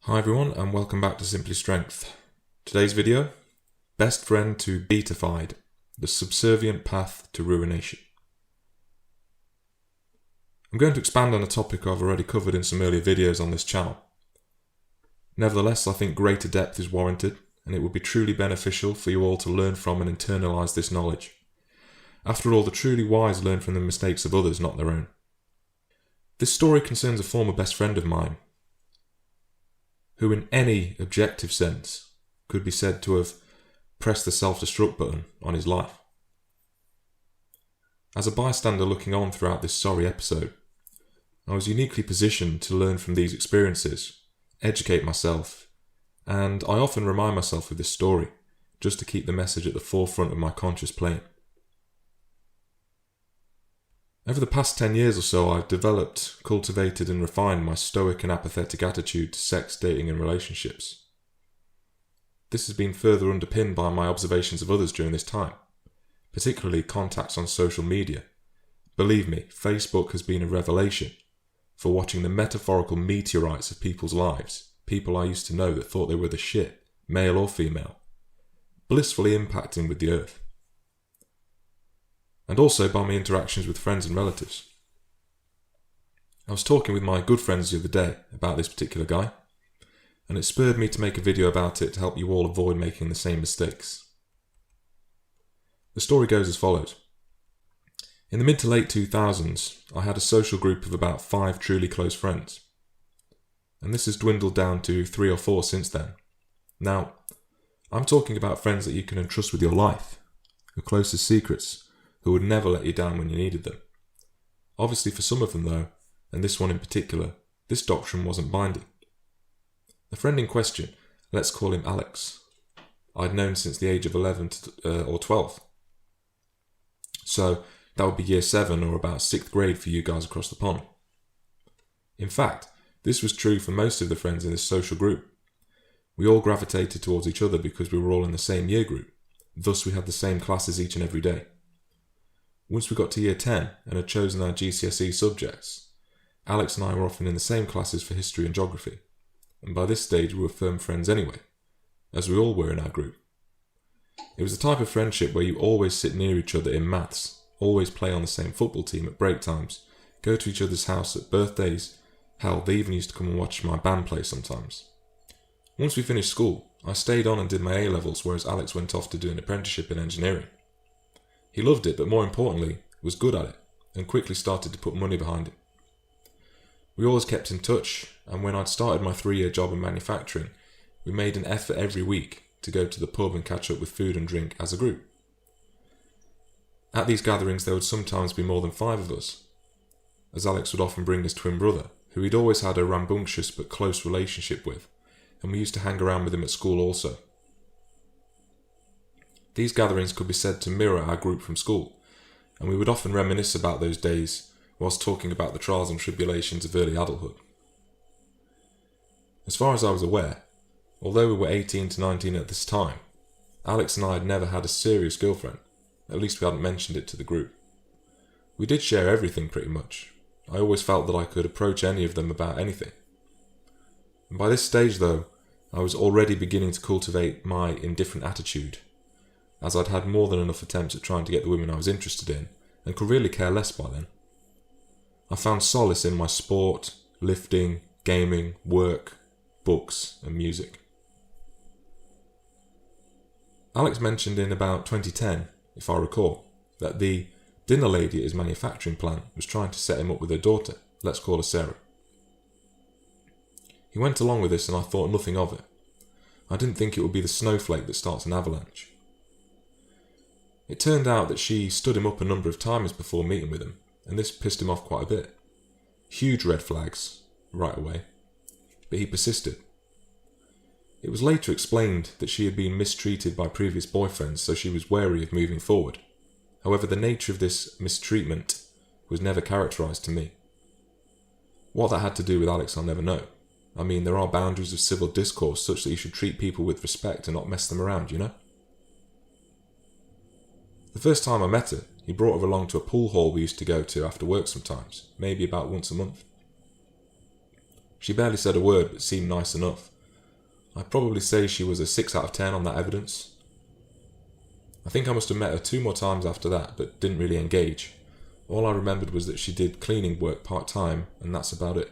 Hi everyone and welcome back to Simply Strength. Today's video, Best Friend to Betafied, the Subservient Path to Ruination. I'm going to expand on a topic I've already covered in some earlier videos on this channel. Nevertheless, I think greater depth is warranted and it would be truly beneficial for you all to learn from and internalise this knowledge. After all, the truly wise learn from the mistakes of others, not their own. This story concerns a former best friend of mine, who in any objective sense could be said to have pressed the self-destruct button on his life. As a bystander looking on throughout this sorry episode, I was uniquely positioned to learn from these experiences, educate myself, and I often remind myself of this story just to keep the message at the forefront of my conscious plane. Over the past 10 years or so, I've developed, cultivated and refined my stoic and apathetic attitude to sex, dating and relationships. This has been further underpinned by my observations of others during this time, particularly contacts on social media. Believe me, Facebook has been a revelation for watching the metaphorical meteorites of people's lives, people I used to know that thought they were the shit, male or female, blissfully impacting with the earth. And also by my interactions with friends and relatives. I was talking with my good friends the other day about this particular guy, and it spurred me to make a video about it to help you all avoid making the same mistakes. The story goes as follows. In the mid to late 2000s, I had a social group of about 5 truly close friends, and this has dwindled down to 3 or 4 since then. Now, I'm talking about friends that you can entrust with your life, your closest secrets, who would never let you down when you needed them. Obviously for some of them though, and this one in particular, this doctrine wasn't binding. The friend in question, let's call him Alex, I'd known since the age of 11 or 12. So that would be year 7 or about 6th grade for you guys across the pond. In fact, this was true for most of the friends in this social group. We all gravitated towards each other because we were all in the same year group, thus we had the same classes each and every day. Once we got to year 10 and had chosen our GCSE subjects, Alex and I were often in the same classes for history and geography, and by this stage we were firm friends anyway, as we all were in our group. It was the type of friendship where you always sit near each other in maths, always play on the same football team at break times, go to each other's house at birthdays, hell, they even used to come and watch my band play sometimes. Once we finished school, I stayed on and did my A-levels, whereas Alex went off to do an apprenticeship in engineering. He loved it, but more importantly, was good at it, and quickly started to put money behind it. We always kept in touch, and when I'd started my 3-year job in manufacturing, we made an effort every week to go to the pub and catch up with food and drink as a group. At these gatherings there would sometimes be more than 5 of us, as Alex would often bring his twin brother, who he'd always had a rambunctious but close relationship with, and we used to hang around with him at school also. These gatherings could be said to mirror our group from school, and we would often reminisce about those days whilst talking about the trials and tribulations of early adulthood. As far as I was aware, although we were 18 to 19 at this time, Alex and I had never had a serious girlfriend, at least we hadn't mentioned it to the group. We did share everything pretty much. I always felt that I could approach any of them about anything. And by this stage though, I was already beginning to cultivate my indifferent attitude, as I'd had more than enough attempts at trying to get the women I was interested in, and could really care less by then. I found solace in my sport, lifting, gaming, work, books and music. Alex mentioned in about 2010, if I recall, that the dinner lady at his manufacturing plant was trying to set him up with her daughter, let's call her Sarah. He went along with this and I thought nothing of it. I didn't think it would be the snowflake that starts an avalanche. It turned out that she stood him up a number of times before meeting with him, and this pissed him off quite a bit. Huge red flags, right away, but he persisted. It was later explained that she had been mistreated by previous boyfriends, so she was wary of moving forward. However, the nature of this mistreatment was never characterised to me. What that had to do with Alex I'll never know. I mean, there are boundaries of civil discourse such that you should treat people with respect and not mess them around, you know? The first time I met her, he brought her along to a pool hall we used to go to after work sometimes, maybe about once a month. She barely said a word but seemed nice enough, I'd probably say she was a 6 out of 10 on that evidence. I think I must have met her 2 more times after that, but didn't really engage. All I remembered was that she did cleaning work part-time, and that's about it.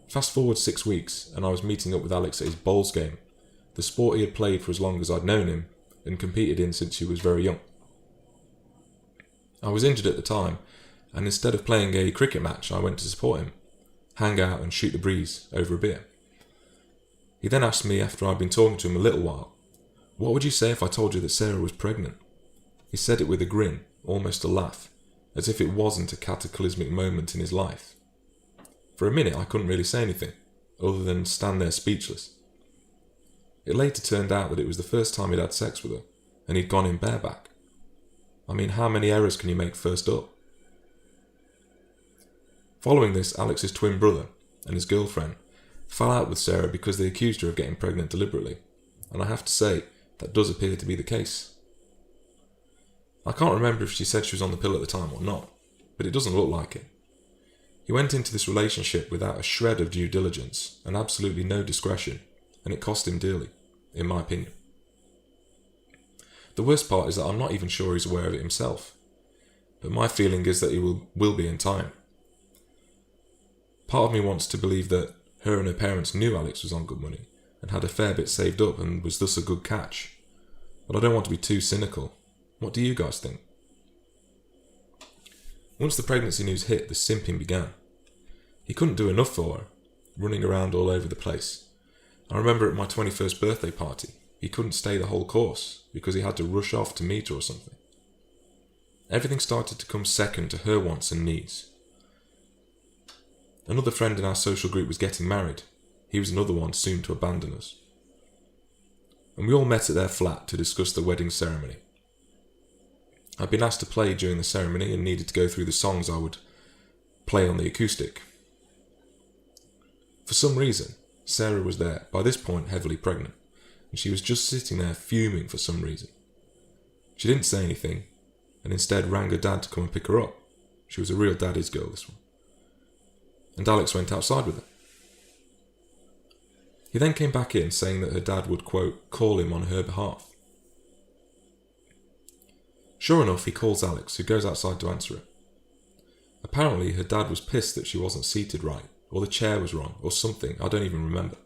Fast forward 6 weeks, and I was meeting up with Alex at his bowls game, the sport he had played for as long as I'd known him, and competed in since he was very young. I was injured at the time, and instead of playing a cricket match, I went to support him, hang out and shoot the breeze over a beer. He then asked me, after I'd been talking to him a little while, "What would you say if I told you that Sarah was pregnant?" He said it with a grin, almost a laugh, as if it wasn't a cataclysmic moment in his life. For a minute I couldn't really say anything, other than stand there speechless. It later turned out that it was the first time he'd had sex with her, and he'd gone in bareback. I mean, how many errors can you make first up? Following this, Alex's twin brother and his girlfriend fell out with Sarah because they accused her of getting pregnant deliberately, and I have to say, that does appear to be the case. I can't remember if she said she was on the pill at the time or not, but it doesn't look like it. He went into this relationship without a shred of due diligence and absolutely no discretion, and it cost him dearly, in my opinion. The worst part is that I'm not even sure he's aware of it himself, but my feeling is that he will be in time. Part of me wants to believe that her and her parents knew Alex was on good money and had a fair bit saved up and was thus a good catch, but I don't want to be too cynical. What do you guys think? Once the pregnancy news hit, the simping began. He couldn't do enough for her, running around all over the place. I remember at my 21st birthday party, he couldn't stay the whole course because he had to rush off to meet her or something. Everything started to come second to her wants and needs. Another friend in our social group was getting married. He was another one soon to abandon us. And we all met at their flat to discuss the wedding ceremony. I'd been asked to play during the ceremony and needed to go through the songs I would play on the acoustic. For some reason, Sarah was there, by this point heavily pregnant, and she was just sitting there fuming for some reason. She didn't say anything, and instead rang her dad to come and pick her up. She was a real daddy's girl, this one. And Alex went outside with her. He then came back in saying that her dad would, quote, call him on her behalf. Sure enough, he calls Alex, who goes outside to answer it. Apparently, her dad was pissed that she wasn't seated right, or the chair was wrong, or something, I don't even remember.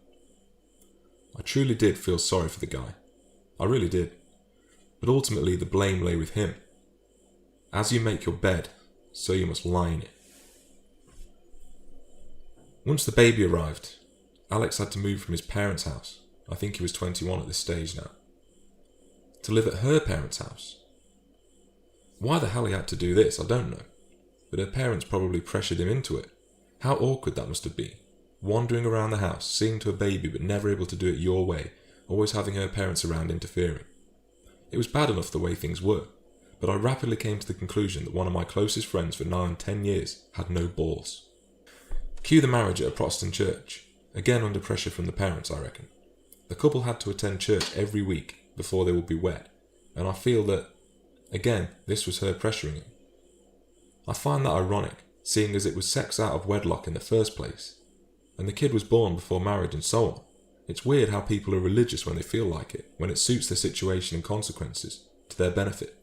I truly did feel sorry for the guy. I really did. But ultimately, the blame lay with him. As you make your bed, so you must lie in it. Once the baby arrived, Alex had to move from his parents' house, I think he was 21 at this stage now, to live at her parents' house. Why the hell he had to do this, I don't know, but her parents probably pressured him into it. How awkward that must have been, wandering around the house, seeing to a baby but never able to do it your way, always having her parents around interfering. It was bad enough the way things were, but I rapidly came to the conclusion that one of my closest friends for 9 and 10 years had no balls. Cue the marriage at a Protestant church, again under pressure from the parents, I reckon. The couple had to attend church every week before they would be wed, and I feel that, again, this was her pressuring him. I find that ironic, seeing as it was sex out of wedlock in the first place, and the kid was born before marriage and so on. It's weird how people are religious when they feel like it, when it suits their situation and consequences, to their benefit.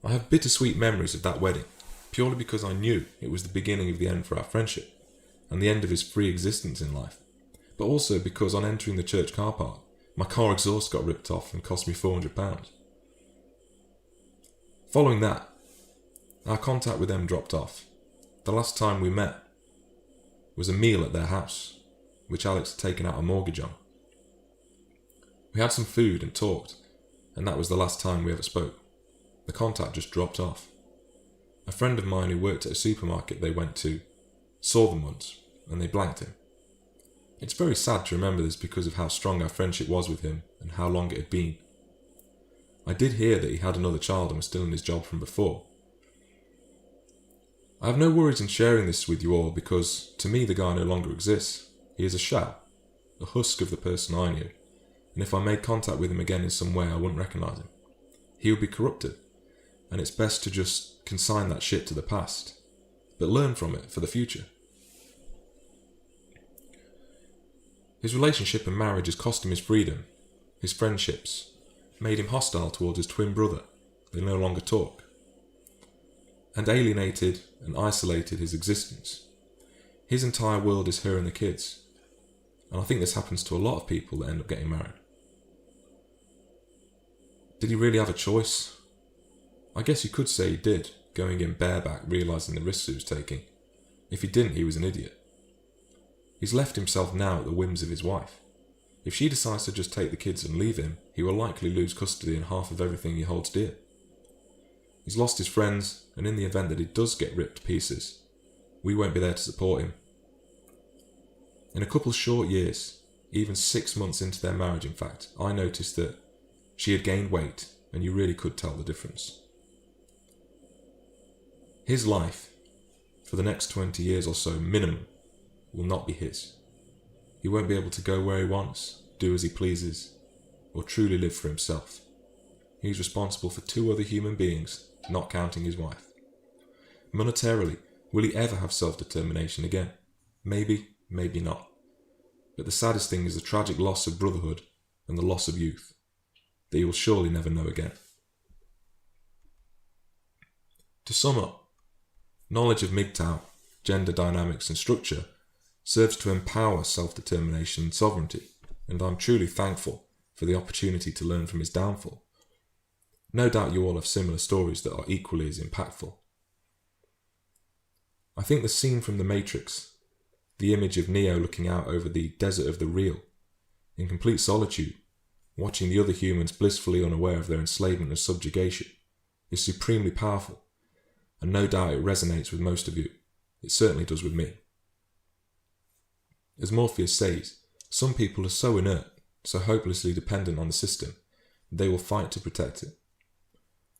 I have bittersweet memories of that wedding, purely because I knew it was the beginning of the end for our friendship, and the end of his free existence in life, but also because on entering the church car park, my car exhaust got ripped off and cost me £400. Following that, our contact with them dropped off. The last time we met was a meal at their house, which Alex had taken out a mortgage on. We had some food and talked, and that was the last time we ever spoke. The contact just dropped off. A friend of mine who worked at a supermarket they went to saw them once, and they blanked him. It's very sad to remember this because of how strong our friendship was with him and how long it had been. I did hear that he had another child and was still in his job from before. I have no worries in sharing this with you all because, to me, the guy no longer exists. He is a shell, a husk of the person I knew, and if I made contact with him again in some way I wouldn't recognise him. He would be corrupted, and it's best to just consign that shit to the past, but learn from it for the future. His relationship and marriage has cost him his freedom, his friendships, made him hostile towards his twin brother. They no longer talk. And alienated and isolated his existence. His entire world is her and the kids. And I think this happens to a lot of people that end up getting married. Did he really have a choice? I guess you could say he did, going in bareback, realising the risks he was taking. If he didn't, he was an idiot. He's left himself now at the whims of his wife. If she decides to just take the kids and leave him, he will likely lose custody and half of everything he holds dear. He's lost his friends, and in the event that he does get ripped to pieces, we won't be there to support him. In a couple short years, even 6 months into their marriage in fact, I noticed that she had gained weight, and you really could tell the difference. His life, for the next 20 years or so minimum, will not be his. He won't be able to go where he wants, do as he pleases, or truly live for himself. He's responsible for 2 other human beings, not counting his wife. Monetarily, will he ever have self-determination again? Maybe, maybe not. But the saddest thing is the tragic loss of brotherhood and the loss of youth, that he will surely never know again. To sum up, knowledge of MGTOW, gender dynamics and structure, serves to empower self-determination and sovereignty, and I'm truly thankful for the opportunity to learn from his downfall. No doubt you all have similar stories that are equally as impactful. I think the scene from The Matrix, the image of Neo looking out over the desert of the real, in complete solitude, watching the other humans blissfully unaware of their enslavement and subjugation, is supremely powerful, and no doubt it resonates with most of you. It certainly does with me. As Morpheus says, some people are so inert, so hopelessly dependent on the system, that they will fight to protect it.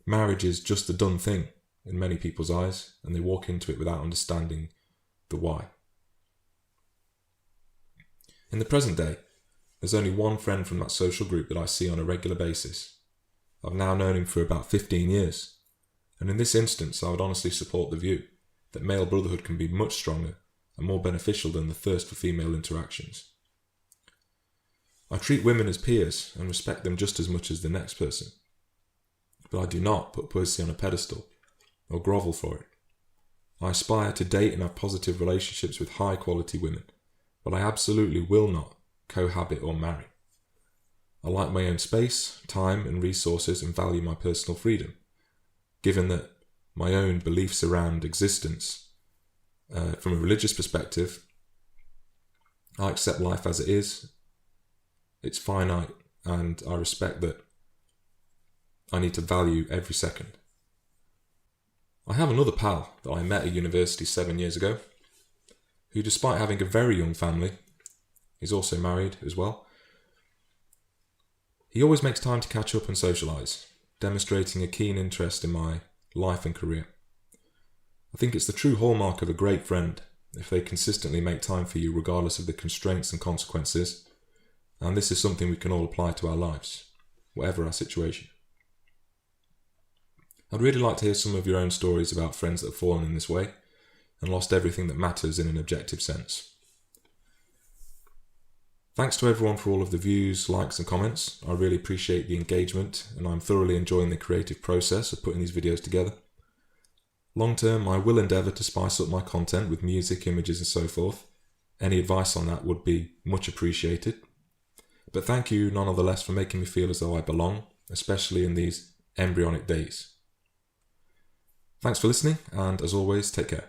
Marriage is just the done thing in many people's eyes, and they walk into it without understanding the why. In the present day, there's only one friend from that social group that I see on a regular basis. I've now known him for about 15 years, and in this instance I would honestly support the view that male brotherhood can be much stronger and more beneficial than the thirst for female interactions. I treat women as peers and respect them just as much as the next person, but I do not put pussy on a pedestal or grovel for it. I aspire to date and have positive relationships with high quality women, but I absolutely will not cohabit or marry. I like my own space, time and resources and value my personal freedom, given that my own beliefs around existence, from a religious perspective, I accept life as it is. It's finite, and I respect that I need to value every second. I have another pal that I met at university 7 years ago, who, despite having a very young family, is also married as well. He always makes time to catch up and socialise, demonstrating a keen interest in my life and career. I think it's the true hallmark of a great friend if they consistently make time for you regardless of the constraints and consequences, and this is something we can all apply to our lives, whatever our situation. I'd really like to hear some of your own stories about friends that have fallen in this way and lost everything that matters in an objective sense. Thanks to everyone for all of the views, likes and comments. I really appreciate the engagement, and I'm thoroughly enjoying the creative process of putting these videos together. Long term, I will endeavour to spice up my content with music, images and so forth. Any advice on that would be much appreciated. But thank you none the less for making me feel as though I belong, especially in these embryonic days. Thanks for listening, and as always, take care.